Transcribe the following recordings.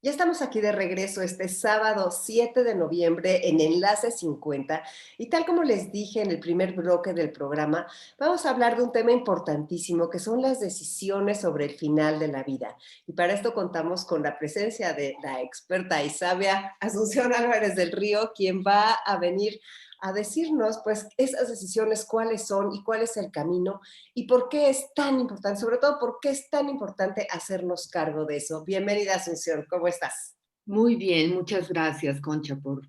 Ya estamos aquí de regreso este sábado 7 de noviembre en Enlace 50 y tal como les dije en el primer bloque del programa, vamos a hablar de un tema importantísimo que son las decisiones sobre el final de la vida. Y para esto contamos con la presencia de la experta y sabia Asunción Álvarez del Río, quien va a venir a decirnos pues esas decisiones cuáles son y cuál es el camino y por qué es tan importante, sobre todo por qué es tan importante hacernos cargo de eso. Bienvenida, Asunción, ¿cómo estás? Muy bien, muchas gracias, Concha, por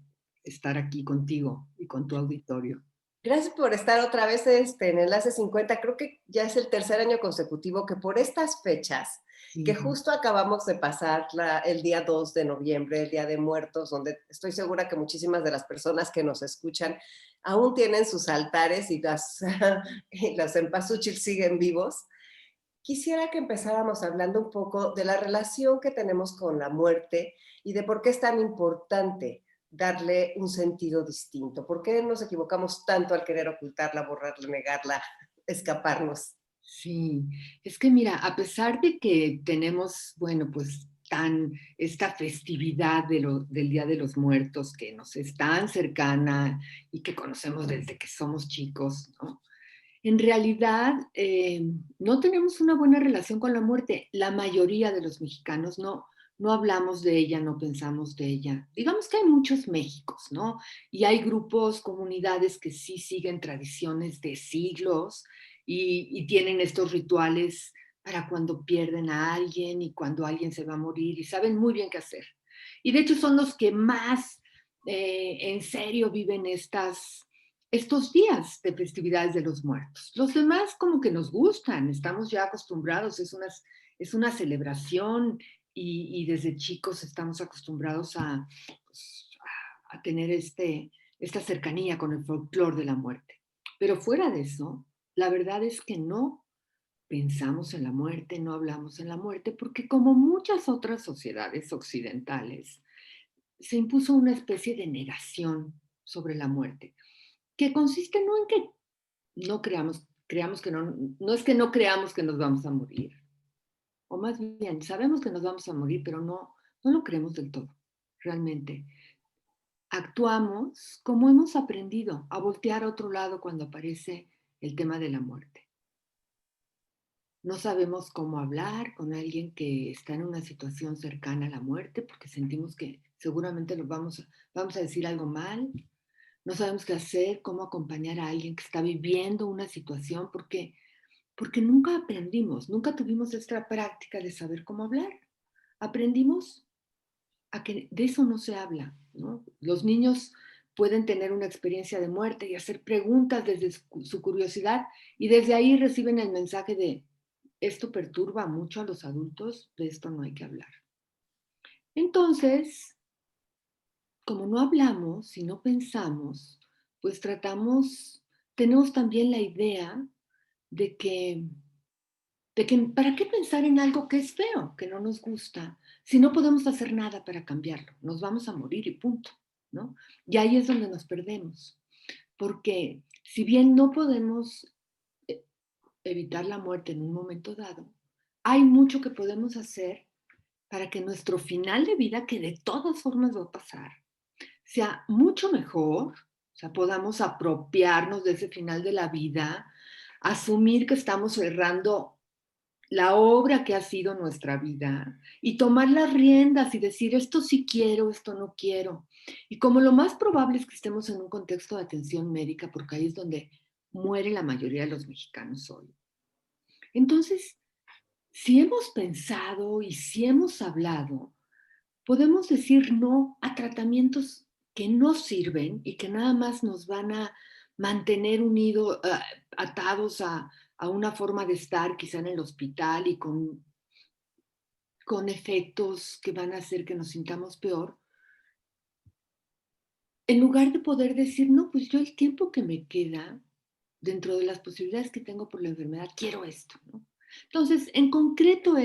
estar aquí contigo y con tu auditorio. Gracias por estar otra vez en Enlace 50. Creo que ya es el tercer año consecutivo que por estas fechas, que Sí, justo acabamos de pasar el día 2 de noviembre, el Día de Muertos, donde estoy segura que muchísimas de las personas que nos escuchan aún tienen sus altares y, y los cempasúchil siguen vivos. Quisiera que empezáramos hablando un poco de la relación que tenemos con la muerte y de por qué es tan importante darle un sentido distinto. ¿Por qué nos equivocamos tanto al querer ocultarla, borrarla, negarla, escaparnos? sí. Es que mira, a pesar de que tenemos, bueno, pues esta festividad del Día de los Muertos que nos es tan cercana y que conocemos desde que somos chicos, ¿no? En realidad, no tenemos una buena relación con la muerte. La mayoría de los mexicanos no hablamos de ella, no pensamos de ella. Digamos que hay muchos Méxicos, ¿no? Y hay grupos, comunidades que sí siguen tradiciones de siglos y tienen estos rituales para cuando pierden a alguien y cuando alguien se va a morir y saben muy bien qué hacer. Y de hecho son los que más en serio viven estos días de festividades de los muertos. Los demás como que nos gustan, estamos ya acostumbrados, es una celebración y desde chicos estamos acostumbrados pues, a tener esta cercanía con el folclore de la muerte. Pero fuera de eso, la verdad es que no pensamos en la muerte, no hablamos en la muerte, porque como muchas otras sociedades occidentales, se impuso una especie de negación sobre la muerte que consiste no en que no creamos que no es que no creamos que nos vamos a morir, o más bien, sabemos que nos vamos a morir, pero no lo creemos del todo, realmente. Actuamos como hemos aprendido a voltear a otro lado cuando aparece el tema de la muerte. No sabemos cómo hablar con alguien que está en una situación cercana a la muerte porque sentimos que seguramente vamos a decir algo mal. No sabemos qué hacer, cómo acompañar a alguien que está viviendo una situación, porque nunca aprendimos, nunca tuvimos esta práctica de saber cómo hablar. Aprendimos a que de eso no se habla, ¿no? Los niños pueden tener una experiencia de muerte y hacer preguntas desde su curiosidad y desde ahí reciben el mensaje de esto perturba mucho a los adultos, de esto no hay que hablar. Entonces, como no hablamos y no pensamos, pues tenemos también la idea de que, ¿para qué pensar en algo que es feo, que no nos gusta, si no podemos hacer nada para cambiarlo? Nos vamos a morir y punto, ¿no? Y ahí es donde nos perdemos, porque si bien no podemos eh, evitar la muerte en un momento dado, hay mucho que podemos hacer para que nuestro final de vida, que de todas formas va a pasar, sea mucho mejor, o sea, podamos apropiarnos de ese final de la vida, asumir que estamos cerrando la obra que ha sido nuestra vida y tomar las riendas y decir, esto sí quiero, esto no quiero. Y como lo más probable es que estemos en un contexto de atención médica, porque ahí es donde muere la mayoría de los mexicanos hoy. Entonces, si hemos pensado y si hemos hablado, podemos decir no a tratamientos que no sirven y que nada más nos van a mantener unidos, atados a una forma de estar quizá en el hospital y con efectos que van a hacer que nos sintamos peor, en lugar de poder decir, no, pues yo el tiempo que me queda dentro de las posibilidades que tengo por la enfermedad, quiero esto, ¿no? Entonces, en concreto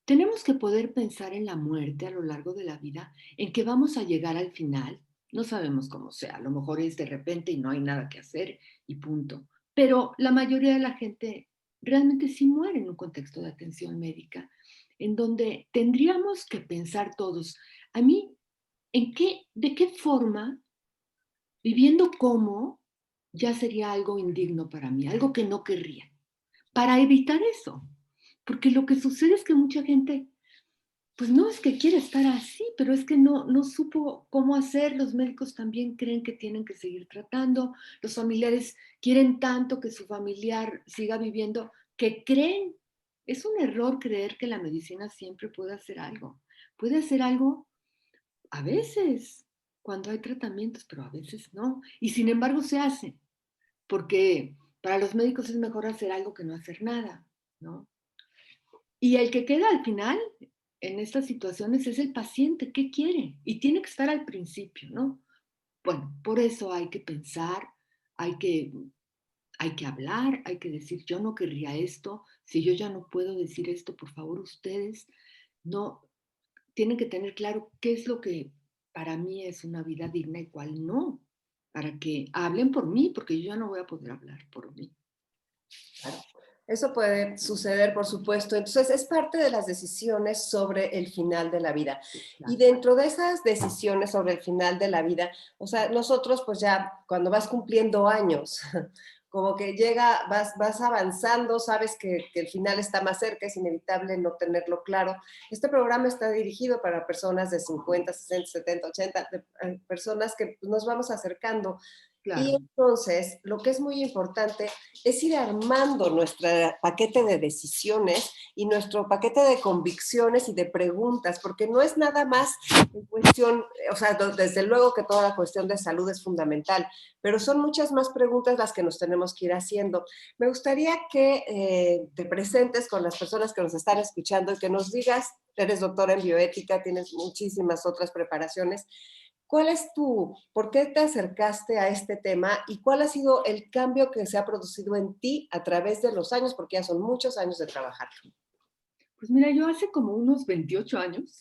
tenemos que poder pensar en la muerte a lo largo de la vida, en que vamos a llegar al final, no sabemos cómo sea, a lo mejor es de repente y no hay nada que hacer y punto. Pero la mayoría de la gente realmente sí muere en un contexto de atención médica, en donde tendríamos que pensar todos, a mí, de qué forma, viviendo cómo, ya sería algo indigno para mí, algo que no querría, para evitar eso. Porque lo que sucede es que mucha gente, pues no es que quiera estar así, pero es que no supo cómo hacer. Los médicos también creen que tienen que seguir tratando. Los familiares quieren tanto que su familiar siga viviendo, que creen. Es un error creer que la medicina siempre puede hacer algo. Puede hacer algo a veces cuando hay tratamientos, pero a veces no. Y sin embargo se hace, porque para los médicos es mejor hacer algo que no hacer nada, ¿no? Y el que queda al final en estas situaciones es el paciente, ¿qué quiere? Y tiene que estar al principio, ¿no? Bueno, por eso hay que pensar, hay que, hay que hablar, hay que decir, yo no querría esto, si yo ya no puedo decir esto, por favor ustedes no tienen que tener claro qué es lo que para mí es una vida digna y cuál no, para que hablen por mí, porque yo ya no voy a poder hablar por mí. Claro. Eso puede suceder, por supuesto. Entonces, es parte de las decisiones sobre el final de la vida. Y Claro. dentro de esas decisiones sobre el final de la vida, o sea, nosotros, pues ya cuando vas cumpliendo años, como que vas avanzando, sabes que el final está más cerca, es inevitable no tenerlo claro. Este programa está dirigido para personas de 50, 60, 70, 80, personas que nos vamos acercando y Claro. entonces, lo que es muy importante es ir armando nuestro paquete de decisiones y nuestro paquete de convicciones y de preguntas, porque no es nada más en cuestión, o sea, desde luego que toda la cuestión de salud es fundamental, pero son muchas más preguntas las que nos tenemos que ir haciendo. Me gustaría que te presentes con las personas que nos están escuchando y que nos digas, eres doctora en bioética, tienes muchísimas otras preparaciones. ¿Cuál es por qué te acercaste a este tema y cuál ha sido el cambio que se ha producido en ti a través de los años, porque ya son muchos años de trabajar? Pues mira, yo hace como unos 28 años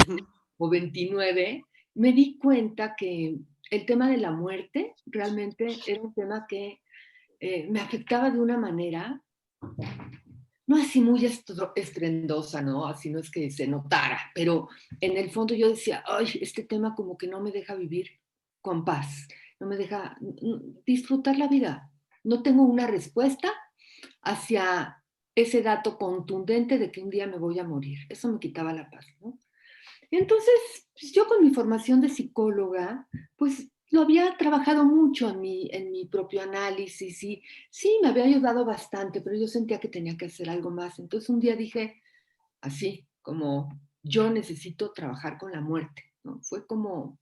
Ujú. o 29 me di cuenta que el tema de la muerte realmente era un tema que me afectaba de una manera, no así muy estrendosa, ¿no? Así no es que se notara, pero en el fondo yo decía, ay, este tema como que no me deja vivir con paz, no me deja disfrutar la vida. No tengo una respuesta hacia ese dato contundente de que un día me voy a morir. Eso me quitaba la paz, ¿no? Entonces, pues yo con mi formación de psicóloga, pues lo había trabajado mucho en mi propio análisis y sí, me había ayudado bastante, pero yo sentía que tenía que hacer algo más. Entonces un día dije, así, como yo necesito trabajar con la muerte, ¿no? Fue como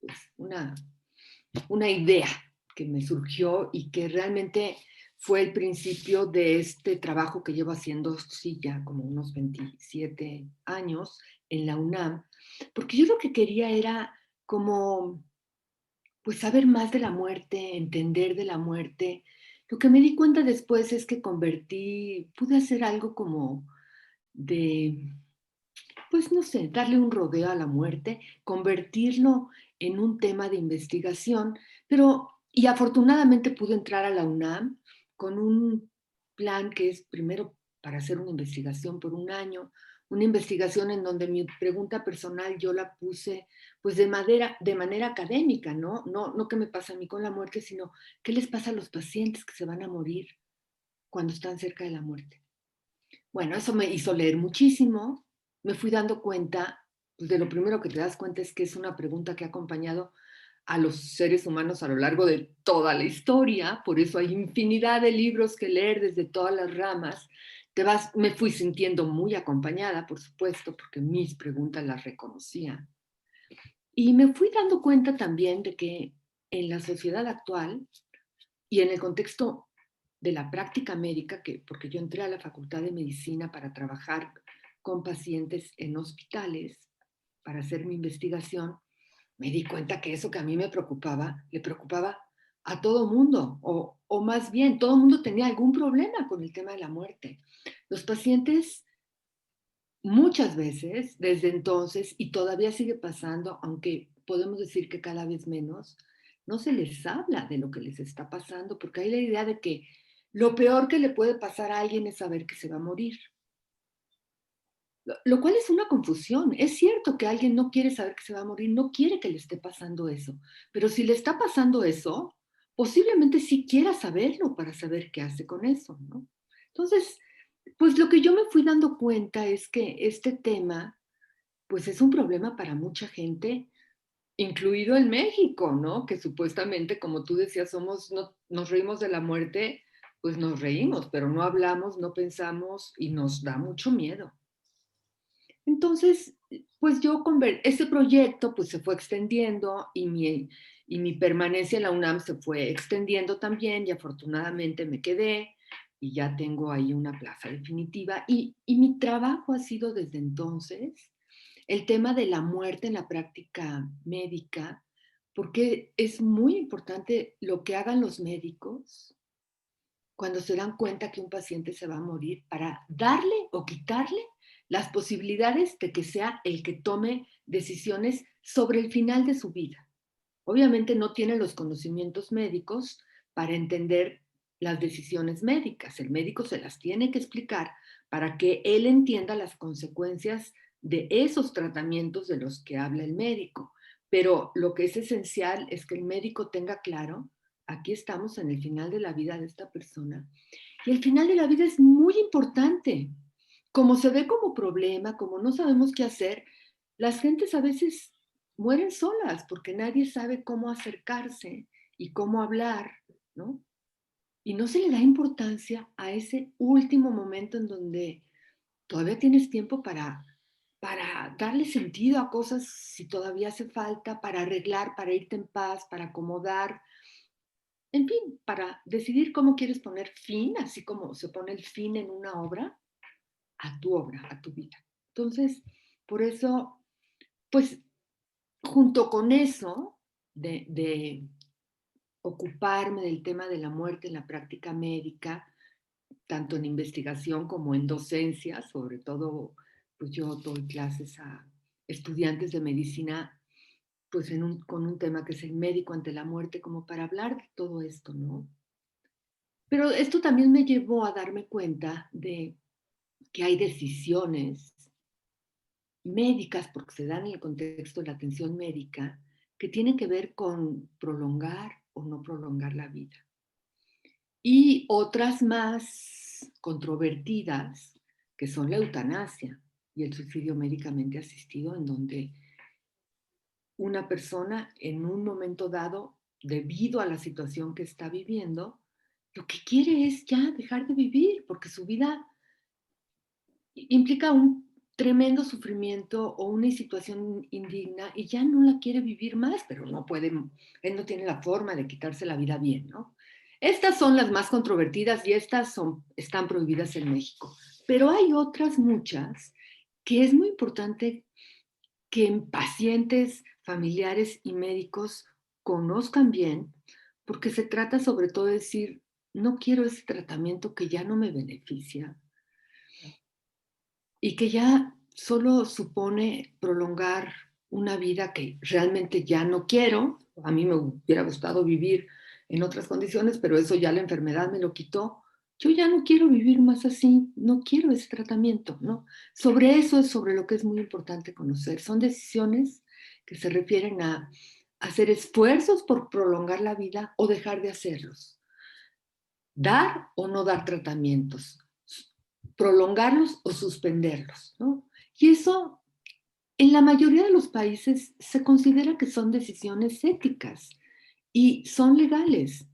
pues, una idea que me surgió y que realmente fue el principio de este trabajo que llevo haciendo, sí, ya como unos 27 años en la UNAM, porque yo lo que quería era como, pues, saber más de la muerte, entender de la muerte. Lo que me di cuenta después es que pude hacer algo como de, pues no sé, darle un rodeo a la muerte, convertirlo en un tema de investigación, pero, y afortunadamente pude entrar a la UNAM con un plan que es primero para hacer una investigación por un año, una investigación en donde mi pregunta personal yo la puse pues de manera académica, ¿no? No qué me pasa a mí con la muerte, sino qué les pasa a los pacientes que se van a morir cuando están cerca de la muerte. Bueno, eso me hizo leer muchísimo. Me fui dando cuenta, pues de lo primero que te das cuenta es que es una pregunta que ha acompañado a los seres humanos a lo largo de toda la historia, por eso hay infinidad de libros que leer desde todas las ramas. Me fui sintiendo muy acompañada, por supuesto, porque mis preguntas las reconocía. Y me fui dando cuenta también de que en la sociedad actual y en el contexto de la práctica médica, porque yo entré a la Facultad de Medicina para trabajar con pacientes en hospitales, para hacer mi investigación, me di cuenta que eso que a mí me preocupaba, le preocupaba a todo mundo, o más bien, todo mundo tenía algún problema con el tema de la muerte. Los pacientes muchas veces, desde entonces, y todavía sigue pasando, aunque podemos decir que cada vez menos, no se les habla de lo que les está pasando, porque hay la idea de que lo peor que le puede pasar a alguien es saber que se va a morir. Lo cual es una confusión. Es cierto que alguien no quiere saber que se va a morir, no quiere que le esté pasando eso. Pero si le está pasando eso, posiblemente sí quiera saberlo para saber qué hace con eso, ¿no? Entonces, pues lo que yo me fui dando cuenta es que este tema, pues es un problema para mucha gente, incluido en México, ¿no? Que supuestamente, como tú decías, nos reímos de la muerte, pues nos reímos, pero no hablamos, no pensamos y nos da mucho miedo. Entonces, pues ese proyecto pues se fue extendiendo y mi permanencia en la UNAM se fue extendiendo también y afortunadamente me quedé y ya tengo ahí una plaza definitiva. Y mi trabajo ha sido desde entonces el tema de la muerte en la práctica médica, porque es muy importante lo que hagan los médicos cuando se dan cuenta que un paciente se va a morir para darle o quitarle las posibilidades de que sea el que tome decisiones sobre el final de su vida. Obviamente no tiene los conocimientos médicos para entender las decisiones médicas. El médico se las tiene que explicar para que él entienda las consecuencias de esos tratamientos de los que habla el médico. Pero lo que es esencial es que el médico tenga claro, aquí estamos en el final de la vida de esta persona. Y el final de la vida es muy importante. Como se ve como problema, como no sabemos qué hacer, las gentes a veces mueren solas porque nadie sabe cómo acercarse y cómo hablar, ¿no? Y no se le da importancia a ese último momento en donde todavía tienes tiempo para darle sentido a cosas si todavía hace falta, para arreglar, para irte en paz, para acomodar, en fin, para decidir cómo quieres poner fin, así como se pone el fin en una obra, a tu obra, a tu vida. Entonces, por eso, pues junto con eso, de ocuparme del tema de la muerte en la práctica médica, tanto en investigación como en docencia, sobre todo, pues yo doy clases a estudiantes de medicina, pues con un tema que es el médico ante la muerte, como para hablar de todo esto, ¿no? Pero esto también me llevó a darme cuenta de que hay decisiones médicas, porque se dan en el contexto de la atención médica, que tienen que ver con prolongar o no prolongar la vida. Y otras más controvertidas, que son la eutanasia y el suicidio médicamente asistido, en donde una persona en un momento dado, debido a la situación que está viviendo, lo que quiere es ya dejar de vivir, porque su vida implica un tremendo sufrimiento o una situación indigna y ya no la quiere vivir más, pero no puede, él no tiene la forma de quitarse la vida bien, ¿no? Estas son las más controvertidas y están prohibidas en México, pero hay otras muchas que es muy importante que pacientes, familiares y médicos conozcan bien, porque se trata sobre todo de decir, no quiero ese tratamiento que ya no me beneficia, y que ya solo supone prolongar una vida que realmente ya no quiero. A mí me hubiera gustado vivir en otras condiciones, pero eso ya la enfermedad me lo quitó. Yo ya no quiero vivir más así, no quiero ese tratamiento, ¿no? Sobre eso es sobre lo que es muy importante conocer. Son decisiones que se refieren a hacer esfuerzos por prolongar la vida o dejar de hacerlos. Dar o no dar tratamientos, prolongarlos o suspenderlos, ¿no? Y eso, en la mayoría de los países, se considera que son decisiones éticas y son legales.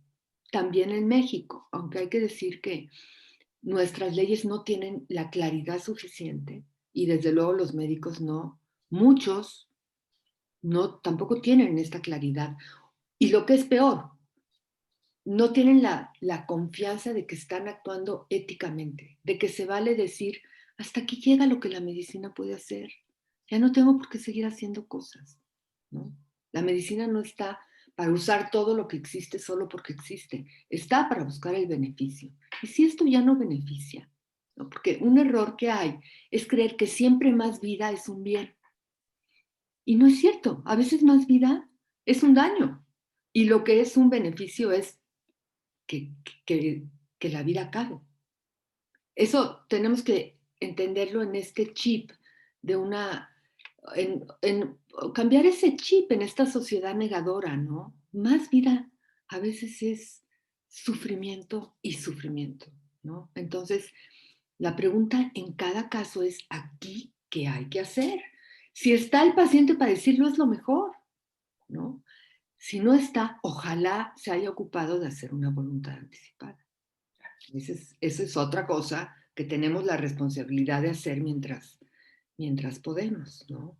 También en México, aunque hay que decir que nuestras leyes no tienen la claridad suficiente y desde luego los médicos no, muchos no tampoco tienen esta claridad. Y lo que es peor, no tienen la confianza de que están actuando éticamente, de que se vale decir, hasta aquí llega lo que la medicina puede hacer, ya no tengo por qué seguir haciendo cosas, ¿no? La medicina no está para usar todo lo que existe solo porque existe, está para buscar el beneficio. Y si esto ya no beneficia, ¿no? Porque un error que hay es creer que siempre más vida es un bien. Y no es cierto, a veces más vida es un daño. Y lo que es un beneficio es que que la vida acabe. Eso tenemos que entenderlo en este chip de en cambiar ese chip en esta sociedad negadora, ¿no? Más vida a veces es sufrimiento y sufrimiento, ¿no? Entonces, la pregunta en cada caso es, ¿aquí qué hay que hacer? Si está el paciente para decirlo es lo mejor, ¿no? Si no está, ojalá se haya ocupado de hacer una voluntad anticipada. Esa es otra cosa que tenemos la responsabilidad de hacer mientras podemos, ¿no?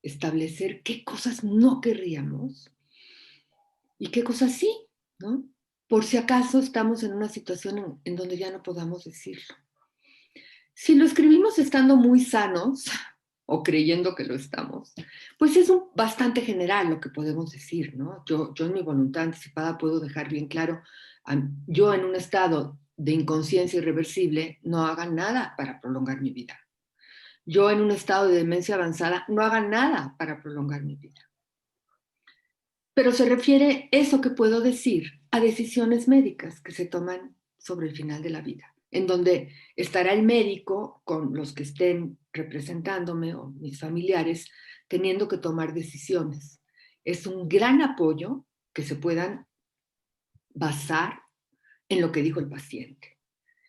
Establecer qué cosas no querríamos y qué cosas sí, ¿no? Por si acaso estamos en una situación en donde ya no podamos decirlo. Si lo escribimos estando muy sanos o creyendo que lo estamos, pues es bastante general lo que podemos decir, ¿no? Yo en mi voluntad anticipada puedo dejar bien claro, yo en un estado de inconsciencia irreversible no haga nada para prolongar mi vida. Yo en un estado de demencia avanzada no haga nada para prolongar mi vida. Pero se refiere eso que puedo decir a decisiones médicas que se toman sobre el final de la vida, en donde estará el médico con los que estén representándome o mis familiares teniendo que tomar decisiones. Es un gran apoyo que se puedan basar en lo que dijo el paciente.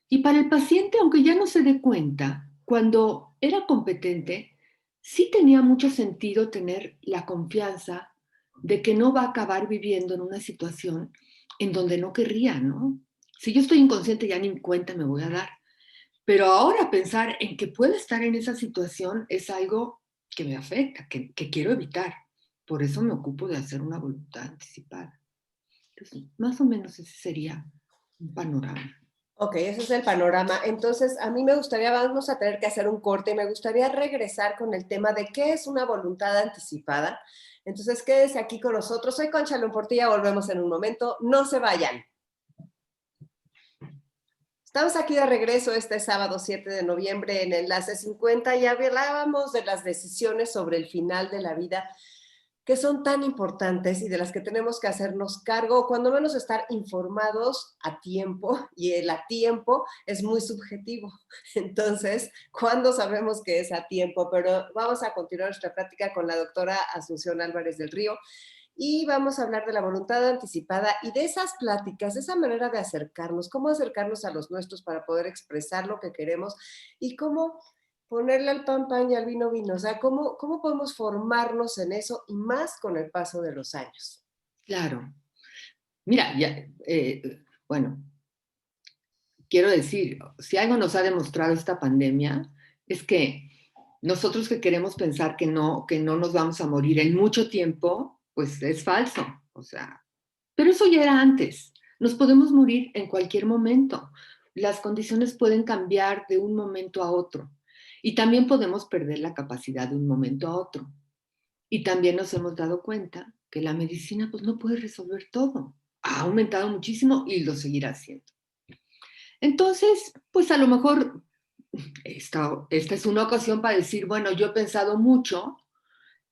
Y para el paciente, aunque ya no se dé cuenta, cuando era competente, sí tenía mucho sentido tener la confianza de que no va a acabar viviendo en una situación en donde no querría, ¿no? Si yo estoy inconsciente, ya ni cuenta me voy a dar. Pero ahora pensar en que puedo estar en esa situación es algo que me afecta, que quiero evitar. Por eso me ocupo de hacer una voluntad anticipada. Entonces, más o menos ese sería un panorama. Ok, ese es el panorama. Entonces, a mí me gustaría, vamos a tener que hacer un corte y me gustaría regresar con el tema de qué es una voluntad anticipada. Entonces, quédese aquí con nosotros. Soy Concha León Portilla, volvemos en un momento. No se vayan. Estamos aquí de regreso este sábado 7 de noviembre en Enlace 50 y hablábamos de las decisiones sobre el final de la vida que son tan importantes y de las que tenemos que hacernos cargo, o cuando menos estar informados a tiempo, y el a tiempo es muy subjetivo. Entonces, ¿cuándo sabemos que es a tiempo? Pero vamos a continuar nuestra práctica con la doctora Asunción Álvarez del Río y vamos a hablar de la voluntad anticipada y de esas pláticas, de esa manera de acercarnos, cómo acercarnos a los nuestros para poder expresar lo que queremos y cómo ponerle al pan pan y al vino vino, o sea, cómo podemos formarnos en eso y más con el paso de los años. Claro. Mira, bueno, quiero decir, si algo nos ha demostrado esta pandemia, es que nosotros que queremos pensar que no nos vamos a morir en mucho tiempo, pues es falso. O sea, pero eso ya era antes. Nos podemos morir en cualquier momento. Las condiciones pueden cambiar de un momento a otro. Y también podemos perder la capacidad de un momento a otro. Y también nos hemos dado cuenta que la medicina pues no puede resolver todo. Ha aumentado muchísimo y lo seguirá haciendo. Entonces, pues a lo mejor esta es una ocasión para decir, bueno, yo he pensado mucho,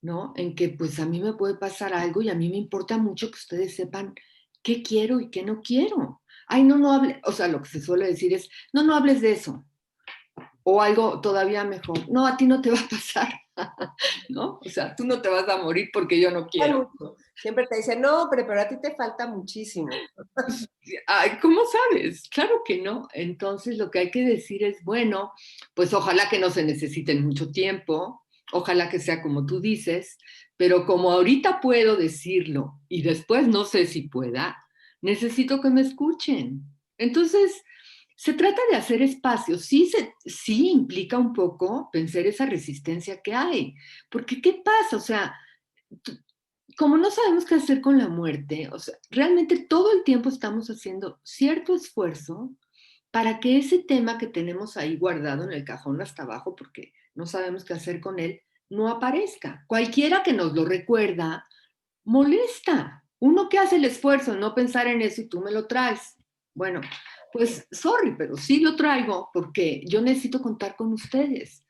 ¿no? En que pues a mí me puede pasar algo y a mí me importa mucho que ustedes sepan qué quiero y qué no quiero. Ay, no hable, o sea, lo que se suele decir es, no hables de eso. O algo todavía mejor, no, a ti no te va a pasar, ¿no? O sea, tú no te vas a morir porque yo no quiero. Siempre te dicen, no, hombre, pero a ti te falta muchísimo. Ay, ¿cómo sabes? Claro que no. Entonces lo que hay que decir es, bueno, pues ojalá que no se necesiten mucho tiempo, ojalá que sea como tú dices, pero como ahorita puedo decirlo y después no sé si pueda, necesito que me escuchen. Entonces, se trata de hacer espacio. Sí implica un poco pensar esa resistencia que hay, porque ¿qué pasa? O sea, como no sabemos qué hacer con la muerte, o sea, realmente todo el tiempo estamos haciendo cierto esfuerzo para que ese tema que tenemos ahí guardado en el cajón hasta abajo, porque no sabemos qué hacer con él, no aparezca. Cualquiera que nos lo recuerda, molesta. Uno que hace el esfuerzo en no pensar en eso y tú me lo traes. Bueno, pues sorry, pero sí lo traigo porque yo necesito contar con ustedes.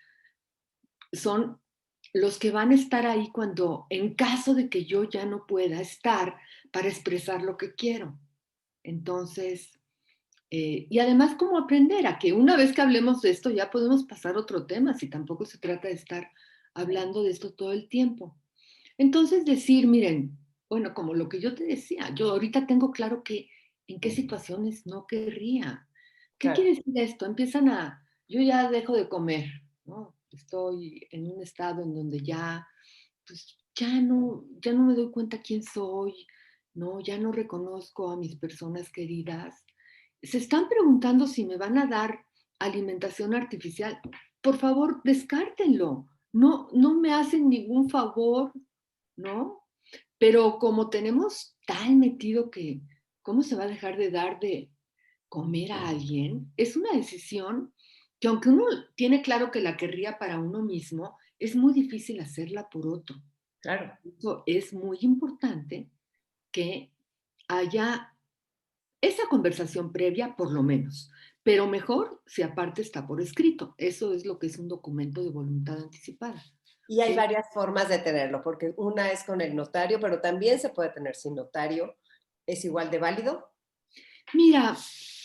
Son los que van a estar ahí cuando, en caso de que yo ya no pueda estar para expresar lo que quiero. Entonces, Y además, como aprender a que una vez que hablemos de esto, ya podemos pasar a otro tema, si tampoco se trata de estar hablando de esto todo el tiempo. Entonces, decir, miren, bueno, como lo que yo te decía, yo ahorita tengo claro que en qué situaciones no querría. ¿Qué Claro. quiere decir esto? Yo ya dejo de comer, ¿no? Estoy en un estado en donde ya, pues ya no me doy cuenta quién soy, ¿no? Ya no reconozco a mis personas queridas. Se están preguntando si me van a dar alimentación artificial. Por favor, descártenlo. No, no me hacen ningún favor, ¿no? Pero como tenemos tan metido que, ¿cómo se va a dejar de dar de comer a alguien? Es una decisión que aunque uno tiene claro que la querría para uno mismo, es muy difícil hacerla por otro. Claro. Eso es muy importante que haya esa conversación previa, por lo menos. Pero mejor si aparte está por escrito. Eso es lo que es un documento de voluntad anticipada. Y hay ¿Sí? varias formas de tenerlo, porque una es con el notario, pero también se puede tener sin notario. ¿Es igual de válido? Mira,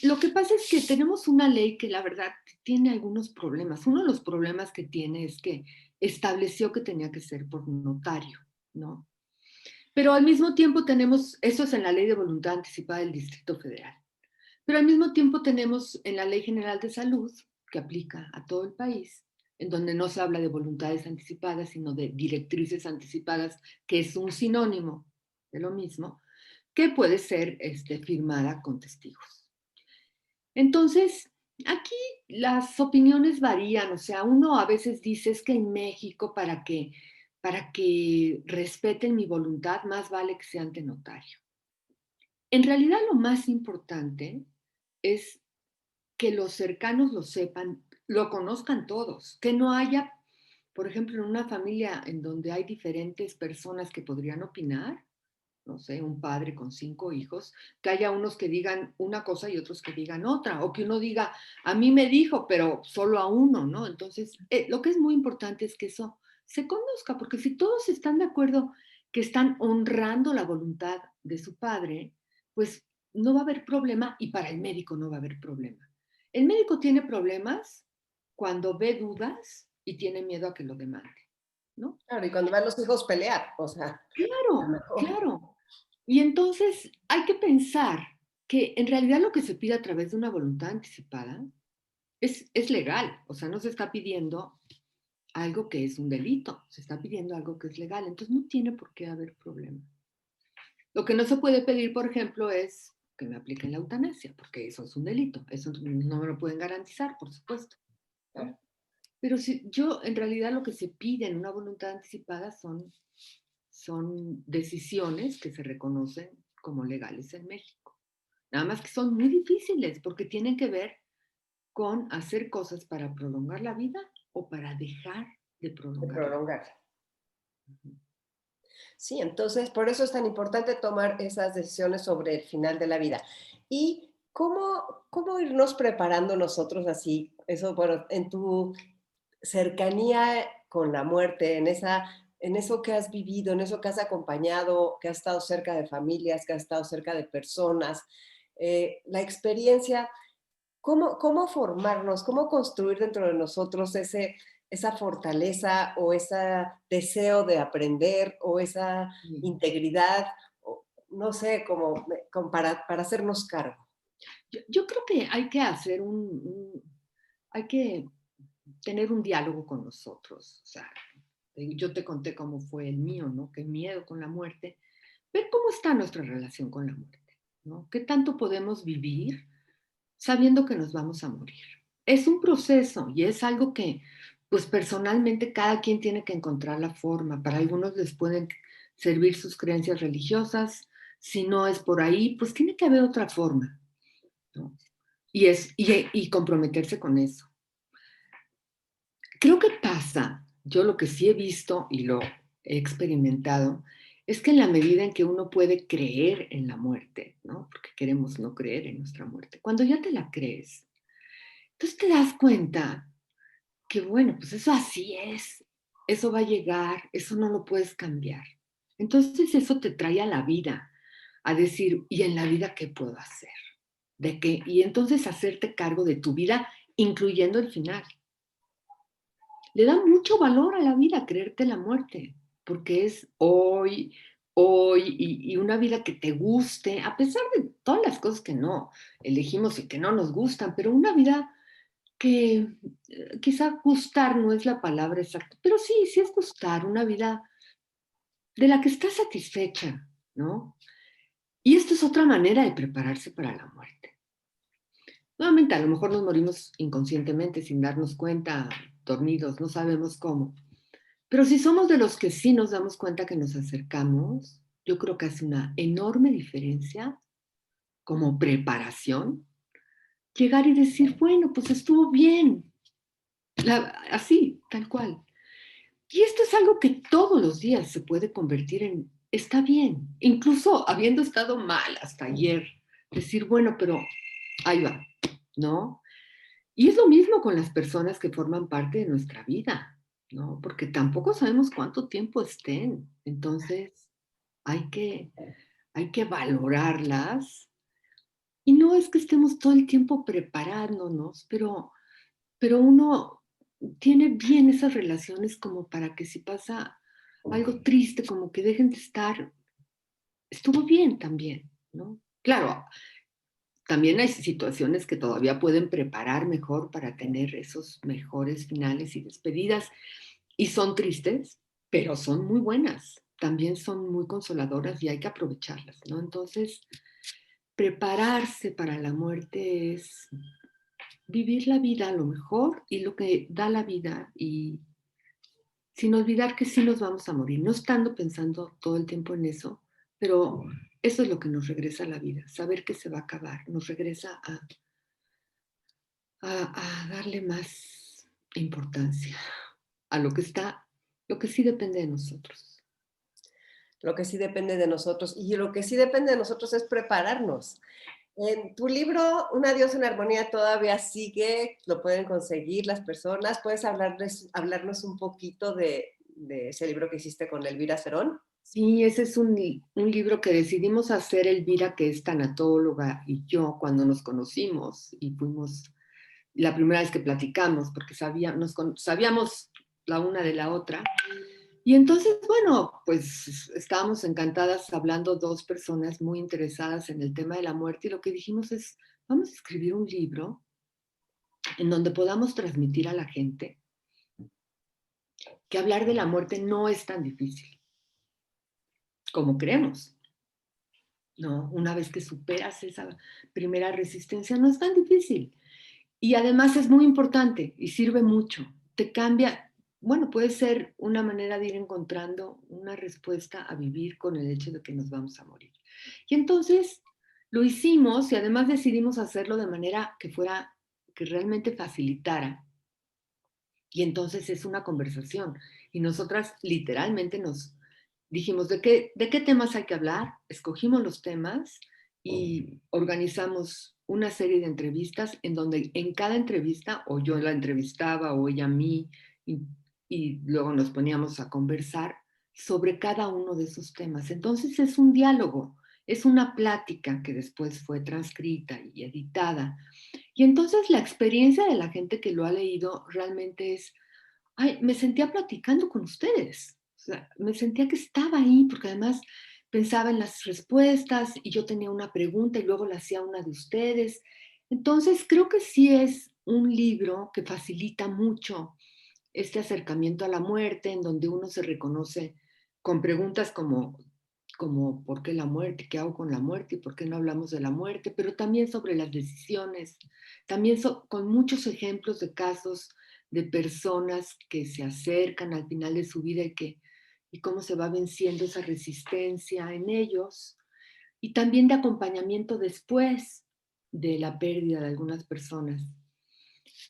lo que pasa es que tenemos una ley que la verdad tiene algunos problemas. Uno de los problemas que tiene es que estableció que tenía que ser por notario, ¿no? Pero al mismo tiempo tenemos, eso es en la ley de voluntad anticipada del Distrito Federal, pero al mismo tiempo tenemos en la Ley General de Salud, que aplica a todo el país, en donde no se habla de voluntades anticipadas, sino de directrices anticipadas, que es un sinónimo de lo mismo, que puede ser firmada con testigos. Entonces, aquí las opiniones varían, o sea, uno a veces dice es que en México para que respeten mi voluntad, más vale que sea ante notario. En realidad lo más importante es que los cercanos lo sepan, lo conozcan todos, que no haya, por ejemplo, en una familia en donde hay diferentes personas que podrían opinar, no sé, un padre con 5 hijos, que haya unos que digan una cosa y otros que digan otra, o que uno diga, a mí me dijo, pero solo a uno, ¿no? Entonces, lo que es muy importante es que eso se conozca, porque si todos están de acuerdo que están honrando la voluntad de su padre, pues no va a haber problema y para el médico no va a haber problema. El médico tiene problemas cuando ve dudas y tiene miedo a que lo demande, ¿no? Claro, y cuando van los hijos pelear, o sea, a lo Claro, mejor. claro. Y entonces hay que pensar que en realidad lo que se pide a través de una voluntad anticipada es legal, o sea, no se está pidiendo algo que es un delito, se está pidiendo algo que es legal, entonces no tiene por qué haber problema. Lo que no se puede pedir, por ejemplo, es que me apliquen la eutanasia, porque eso es un delito, eso no me lo pueden garantizar, por supuesto, Claro. ¿no? Pero si yo, en realidad lo que se pide en una voluntad anticipada son decisiones que se reconocen como legales en México. Nada más que son muy difíciles porque tienen que ver con hacer cosas para prolongar la vida o para dejar de De prolongar la prolongar. vida. Sí, entonces por eso es tan importante tomar esas decisiones sobre el final de la vida. ¿Y cómo irnos preparando nosotros así? Eso, bueno, en tu cercanía con la muerte, en eso que has vivido, en eso que has acompañado, que has estado cerca de familias, que has estado cerca de personas, la experiencia. ¿Cómo formarnos, cómo construir dentro de nosotros esa fortaleza o ese deseo de aprender o esa Sí. integridad, o no sé, como para hacernos cargo? Yo creo que hay que hacer hay que tener un diálogo con nosotros. O sea, yo te conté cómo fue el mío, ¿no? Qué miedo con la muerte. Ver cómo está nuestra relación con la muerte, ¿no? ¿Qué tanto podemos vivir sabiendo que nos vamos a morir? Es un proceso y es algo que, pues personalmente, cada quien tiene que encontrar la forma. Para algunos les pueden servir sus creencias religiosas. Si no es por ahí, pues tiene que haber otra forma, ¿no? Y comprometerse con eso. Creo que pasa, yo lo que sí he visto y lo he experimentado, es que en la medida en que uno puede creer en la muerte, ¿no? Porque queremos no creer en nuestra muerte, cuando ya te la crees, entonces te das cuenta que, bueno, pues eso así es, eso va a llegar, eso no lo puedes cambiar. Entonces eso te trae a la vida, a decir, ¿y en la vida qué puedo hacer? y entonces hacerte cargo de tu vida, incluyendo el final. Le da mucho valor a la vida creerte la muerte, porque es hoy, hoy, y una vida que te guste, a pesar de todas las cosas que no elegimos y que no nos gustan, pero una vida que quizá gustar no es la palabra exacta, pero sí, sí es gustar, una vida de la que estás satisfecha, ¿no? Y esto es otra manera de prepararse para la muerte. Nuevamente, a lo mejor nos morimos inconscientemente, sin darnos cuenta, dormidos, no sabemos cómo. Pero si somos de los que sí nos damos cuenta que nos acercamos, yo creo que hace una enorme diferencia como preparación llegar y decir, bueno, pues estuvo bien, así, tal cual. Y esto es algo que todos los días se puede convertir en, está bien, incluso habiendo estado mal hasta ayer, decir, bueno, pero ahí va, ¿no? Y es lo mismo con las personas que forman parte de nuestra vida, ¿no? Porque tampoco sabemos cuánto tiempo estén. Entonces, hay que, hay que valorarlas. Y no es que estemos todo el tiempo preparándonos, pero uno tiene bien esas relaciones como para que si pasa algo triste, como que dejen de estar, estuvo bien también, ¿no? Claro, también hay situaciones que todavía pueden preparar mejor para tener esos mejores finales y despedidas y son tristes, pero son muy buenas. También son muy consoladoras y hay que aprovecharlas, ¿no? Entonces, prepararse para la muerte es vivir la vida a lo mejor y lo que da la vida y sin olvidar que sí nos vamos a morir, no estando pensando todo el tiempo en eso, pero eso es lo que nos regresa a la vida, saber que se va a acabar, nos regresa a darle más importancia a lo que está, lo que sí depende de nosotros. Lo que sí depende de nosotros. Y lo que sí depende de nosotros es prepararnos. En tu libro, Un adiós en armonía, todavía sigue, lo pueden conseguir las personas. ¿Puedes hablarnos un poquito de ese libro que hiciste con Elvira Cerón? Sí, ese es un libro que decidimos hacer Elvira, que es tanatóloga, y yo cuando nos conocimos y fuimos la primera vez que platicamos, porque sabíamos la una de la otra. Y entonces, bueno, pues estábamos encantadas hablando dos personas muy interesadas en el tema de la muerte y lo que dijimos es, vamos a escribir un libro en donde podamos transmitir a la gente que hablar de la muerte no es tan difícil como creemos, ¿no? Una vez que superas esa primera resistencia, no es tan difícil. Y además es muy importante y sirve mucho. Te cambia, bueno, puede ser una manera de ir encontrando una respuesta a vivir con el hecho de que nos vamos a morir. Y entonces lo hicimos y además decidimos hacerlo de manera que fuera, que realmente facilitara. Y entonces es una conversación. Y nosotras literalmente nos dijimos, ¿de qué temas hay que hablar? Escogimos los temas y organizamos una serie de entrevistas en donde en cada entrevista o yo la entrevistaba o ella a mí y luego nos poníamos a conversar sobre cada uno de esos temas. Entonces es un diálogo, es una plática que después fue transcrita y editada. Y entonces la experiencia de la gente que lo ha leído realmente es, ay, me sentía platicando con ustedes. O sea, me sentía que estaba ahí, porque además pensaba en las respuestas y yo tenía una pregunta y luego la hacía una de ustedes. Entonces, creo que sí es un libro que facilita mucho este acercamiento a la muerte, en donde uno se reconoce con preguntas como ¿por qué la muerte? ¿Qué hago con la muerte? ¿Y por qué no hablamos de la muerte? Pero también sobre las decisiones, también con muchos ejemplos de casos de personas que se acercan al final de su vida y cómo se va venciendo esa resistencia en ellos, y también de acompañamiento después de la pérdida de algunas personas,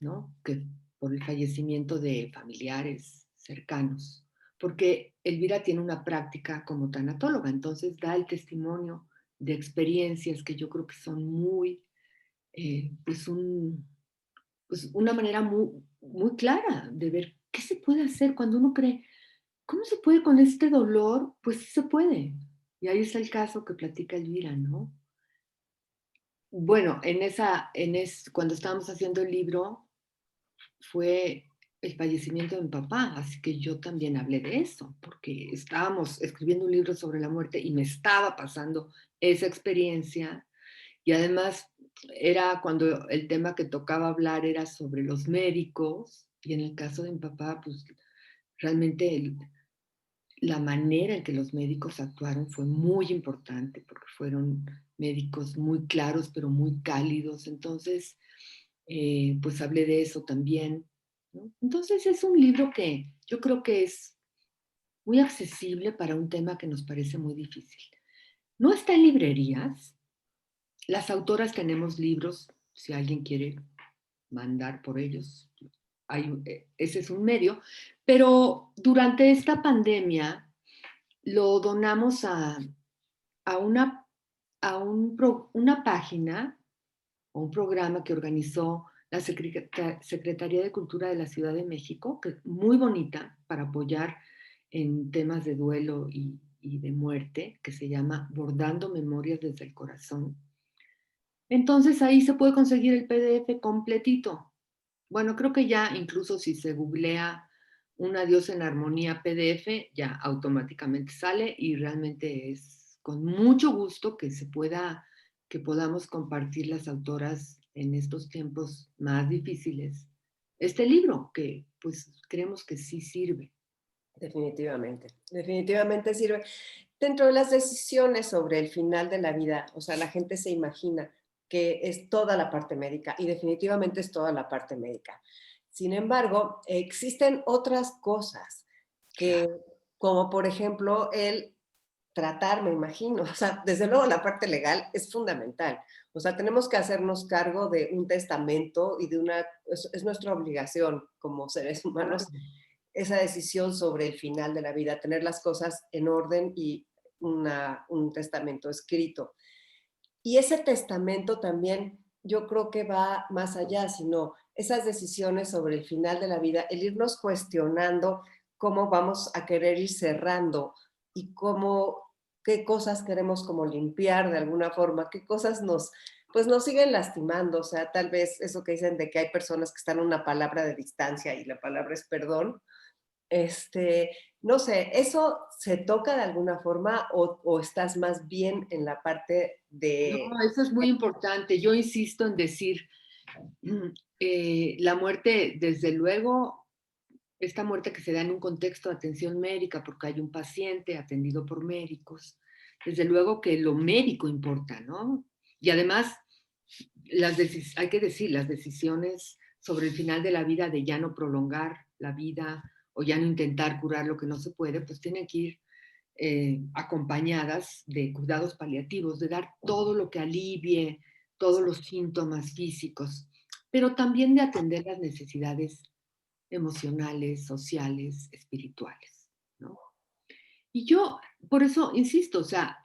¿no? Que por el fallecimiento de familiares cercanos, porque Elvira tiene una práctica como tanatóloga, entonces da el testimonio de experiencias que yo creo que son muy, pues, pues una manera muy, muy clara de ver qué se puede hacer cuando uno cree, ¿cómo se puede con este dolor? Pues sí se puede. Y ahí está el caso que platica Elvira, ¿no? Bueno, cuando estábamos haciendo el libro, fue el fallecimiento de mi papá, así que yo también hablé de eso, porque estábamos escribiendo un libro sobre la muerte y me estaba pasando esa experiencia. Y además era cuando el tema que tocaba hablar era sobre los médicos, y en el caso de mi papá, pues realmente la manera en que los médicos actuaron fue muy importante, porque fueron médicos muy claros, pero muy cálidos. Entonces, pues hablé de eso también, ¿no? Entonces es un libro que yo creo que es muy accesible para un tema que nos parece muy difícil. No está en librerías. Las autoras tenemos libros, si alguien quiere mandar por ellos, ese es un medio, pero durante esta pandemia lo donamos a una, una página o un programa que organizó la Secretaría de Cultura de la Ciudad de México, que es muy bonita para apoyar en temas de duelo y de muerte, que se llama Bordando Memorias desde el Corazón. Entonces ahí se puede conseguir el PDF completito. Bueno, creo que ya incluso si se googlea Un adiós en armonía PDF, ya automáticamente sale y realmente es con mucho gusto que podamos compartir las autoras en estos tiempos más difíciles este libro, que pues creemos que sí sirve. Definitivamente, definitivamente sirve. Dentro de las decisiones sobre el final de la vida, o sea, la gente se imagina que es toda la parte médica y definitivamente es toda la parte médica. Sin embargo, existen otras cosas que, Claro. como por ejemplo el tratar, me imagino, o sea, desde luego la parte legal es fundamental. O sea, tenemos que hacernos cargo de un testamento y de es nuestra obligación como seres humanos esa decisión sobre el final de la vida, tener las cosas en orden y un testamento escrito. Y ese testamento también yo creo que va más allá, sino esas decisiones sobre el final de la vida, el irnos cuestionando cómo vamos a querer ir cerrando y qué cosas queremos como limpiar de alguna forma, qué cosas pues nos siguen lastimando, o sea, tal vez eso que dicen de que hay personas que están a una palabra de distancia y la palabra es perdón, este, no sé, ¿eso se toca de alguna forma o estás más bien en la parte No, de... eso es muy importante. Yo insisto en decir, la muerte, desde luego, esta muerte que se da en un contexto de atención médica porque hay un paciente atendido por médicos, desde luego que lo médico importa, ¿no? Y además, hay que decir, las decisiones sobre el final de la vida, de ya no prolongar la vida o ya no intentar curar lo que no se puede, pues tienen que ir acompañadas de cuidados paliativos, de dar todo lo que alivie todos los síntomas físicos, pero también de atender las necesidades emocionales, sociales, espirituales, ¿no? Y yo, por eso, insisto, o sea,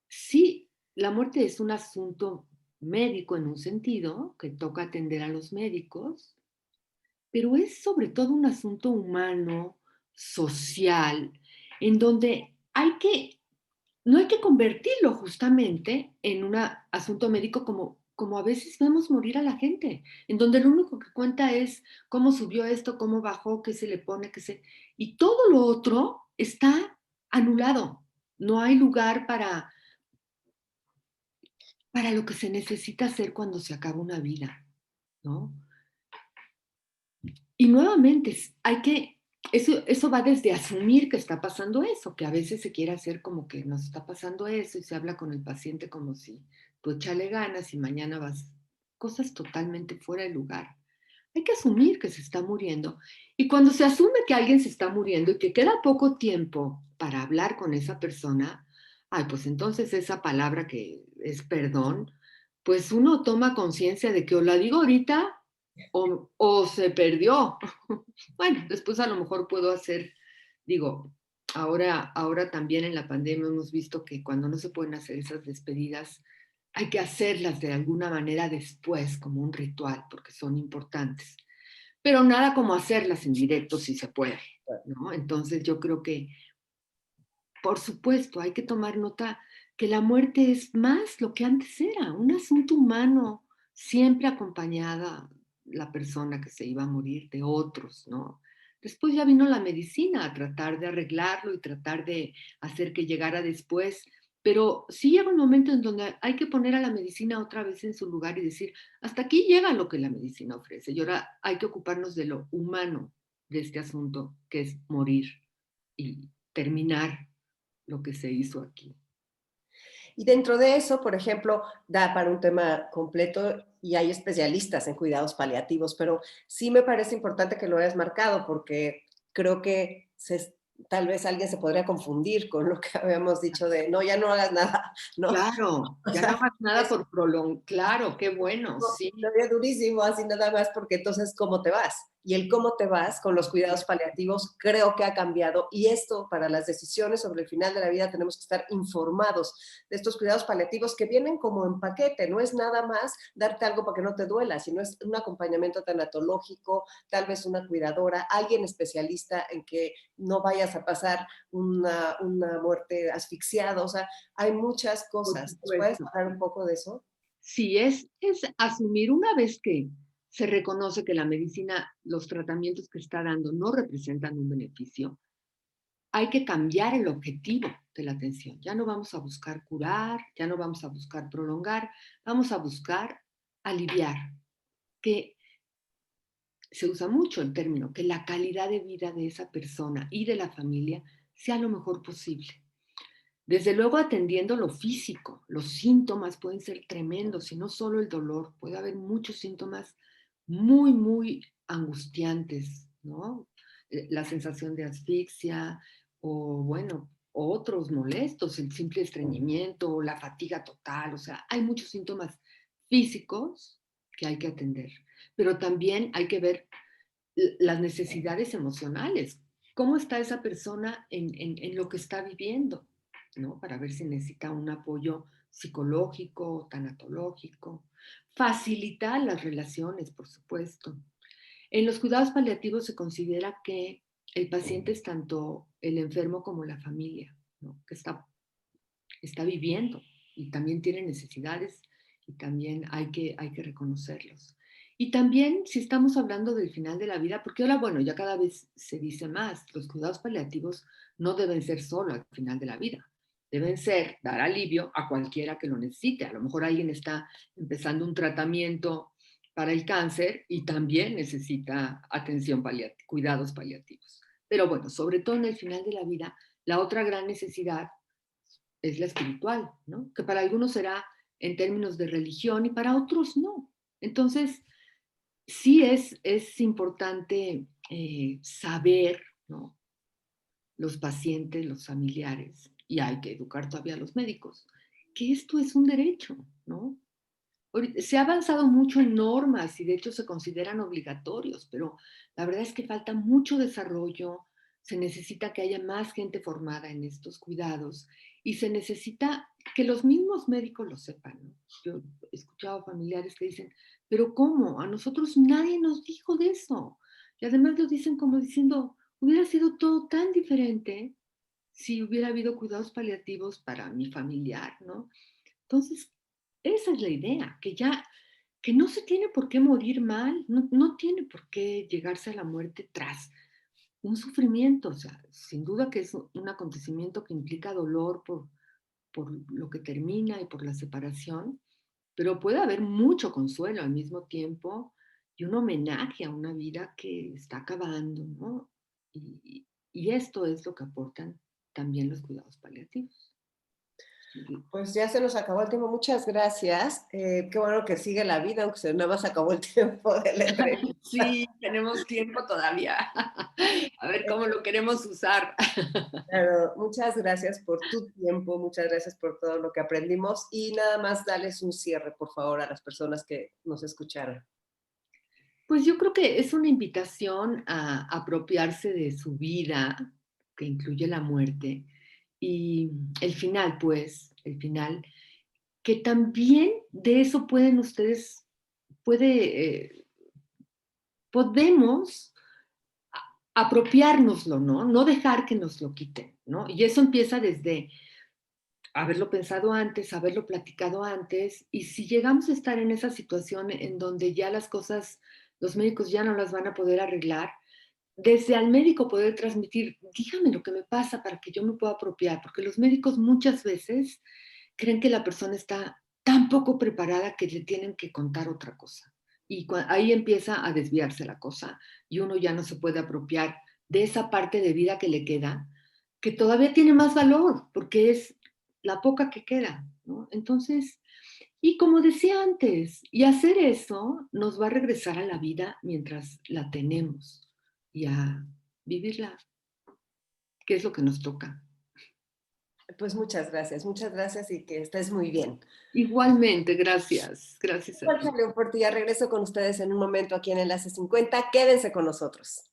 sí, la muerte es un asunto médico en un sentido, que toca atender a los médicos, pero es sobre todo un asunto humano, social, en donde no hay que convertirlo justamente en un asunto médico como a veces vemos morir a la gente, en donde lo único que cuenta es cómo subió esto, cómo bajó, qué se le pone, y todo lo otro está anulado. No hay lugar para lo que se necesita hacer cuando se acaba una vida, ¿no? Y nuevamente, eso va desde asumir que está pasando eso, que a veces se quiere hacer como que nos está pasando eso y se habla con el paciente como si tú échale ganas y mañana vas, cosas totalmente fuera de lugar. Hay que asumir que se está muriendo. Y cuando se asume que alguien se está muriendo y que queda poco tiempo para hablar con esa persona, ay, pues entonces esa palabra que es perdón, pues uno toma conciencia de que o la digo ahorita o se perdió. Bueno, después a lo mejor puedo hacer, digo, ahora también en la pandemia hemos visto que cuando no se pueden hacer esas despedidas, hay que hacerlas de alguna manera después, como un ritual, porque son importantes. Pero nada como hacerlas en directo si se puede, ¿no? Entonces yo creo que, por supuesto, hay que tomar nota. que la muerte es más lo que antes era, un asunto humano, siempre acompañada la persona que se iba a morir de otros, ¿no? Después ya vino la medicina a tratar de arreglarlo y tratar de hacer que llegara después, pero sí llega un momento en donde hay que poner a la medicina otra vez en su lugar y decir, hasta aquí llega lo que la medicina ofrece y ahora hay que ocuparnos de lo humano de este asunto, que es morir y terminar lo que se hizo aquí. Y dentro de eso, por ejemplo, da para un tema completo y hay especialistas en cuidados paliativos, pero sí me parece importante que lo hayas marcado porque creo que tal vez alguien se podría confundir con lo que habíamos dicho de no, ya no hagas nada, ¿no? Claro, O ya no sea, hagas nada es por prolongar. Claro, qué bueno, sí, sería durísimo así nada más porque entonces ¿cómo te vas? Y el cómo te vas con los cuidados paliativos creo que ha cambiado y esto para las decisiones sobre el final de la vida tenemos que estar informados de estos cuidados paliativos que vienen como en paquete, no es nada más darte algo para que no te duela, sino es un acompañamiento tanatológico, tal vez una cuidadora, alguien especialista en que no vayas a pasar una muerte asfixiada, o sea, hay muchas por cosas. ¿Nos puedes supuesto. hablar un poco de eso? Sí, es asumir una vez que se reconoce que la medicina, los tratamientos que está dando no representan un beneficio, hay que cambiar el objetivo de la atención. Ya no vamos a buscar curar, ya no vamos a buscar prolongar, vamos a buscar aliviar, que se usa mucho el término, que la calidad de vida de esa persona y de la familia sea lo mejor posible. Desde luego atendiendo lo físico, los síntomas pueden ser tremendos y no solo el dolor, puede haber muchos síntomas muy, muy angustiantes, ¿no? La sensación de asfixia o, bueno, otros molestos, el simple estreñimiento, la fatiga total, o sea, hay muchos síntomas físicos que hay que atender, pero también hay que ver las necesidades emocionales. ¿Cómo está esa persona en lo que está viviendo? ¿No? Para ver si necesita un apoyo psicológico, tanatológico. Facilitar las relaciones, por supuesto. En los cuidados paliativos se considera que el paciente es tanto el enfermo como la familia, ¿no? Que está viviendo y también tiene necesidades y también hay que reconocerlos. Y también si estamos hablando del final de la vida, porque ahora, bueno, ya cada vez se dice más, los cuidados paliativos no deben ser solo al final de la vida, deben ser dar alivio a cualquiera que lo necesite. A lo mejor alguien está empezando un tratamiento para el cáncer y también necesita atención paliativa, cuidados paliativos. Pero bueno, sobre todo en el final de la vida, la otra gran necesidad es la espiritual, ¿no? Que para algunos será en términos de religión y para otros no. Entonces, sí es importante saber, ¿no? Los pacientes, los familiares, y hay que educar todavía a los médicos, que esto es un derecho, ¿no? Se ha avanzado mucho en normas y de hecho se consideran obligatorios, pero la verdad es que falta mucho desarrollo, se necesita que haya más gente formada en estos cuidados y se necesita que los mismos médicos lo sepan, ¿no? Yo he escuchado familiares que dicen, pero ¿cómo? A nosotros nadie nos dijo de eso. Y además lo dicen como diciendo, hubiera sido todo tan diferente si hubiera habido cuidados paliativos para mi familiar, ¿no? Entonces, esa es la idea, que ya, que no se tiene por qué morir mal, no, no tiene por qué llegarse a la muerte tras un sufrimiento, o sea, sin duda que es un acontecimiento que implica dolor por lo que termina y por la separación, pero puede haber mucho consuelo al mismo tiempo y un homenaje a una vida que está acabando, ¿no? Y esto es lo que aportan también los cuidados paliativos. Pues ya se nos acabó el tiempo, muchas gracias. Qué bueno que sigue la vida, aunque se nada más acabó el tiempo de la entrevista. Sí, tenemos tiempo todavía. A ver cómo lo queremos usar. Claro, muchas gracias por tu tiempo, muchas gracias por todo lo que aprendimos y nada más darles un cierre, por favor, a las personas que nos escucharon. Pues yo creo que es una invitación a apropiarse de su vida, que incluye la muerte, y el final, pues, el final, que también de eso pueden ustedes, puede, podemos apropiárnoslo, ¿no? No dejar que nos lo quiten, ¿no? Y eso empieza desde haberlo pensado antes, haberlo platicado antes, y si llegamos a estar en esa situación en donde ya las cosas, los médicos ya no las van a poder arreglar, desde al médico poder transmitir, dígame lo que me pasa para que yo me pueda apropiar, porque los médicos muchas veces creen que la persona está tan poco preparada que le tienen que contar otra cosa. Y ahí empieza a desviarse la cosa y uno ya no se puede apropiar de esa parte de vida que le queda, que todavía tiene más valor, porque es la poca que queda, ¿no? Entonces, y como decía antes, y hacer eso nos va a regresar a la vida mientras la tenemos y a vivirla, que es lo que nos toca. Pues muchas gracias y que estés muy bien. Igualmente, gracias, gracias a ti. Jorge León Portilla, regreso con ustedes en un momento aquí en Enlace 50. Quédense con nosotros.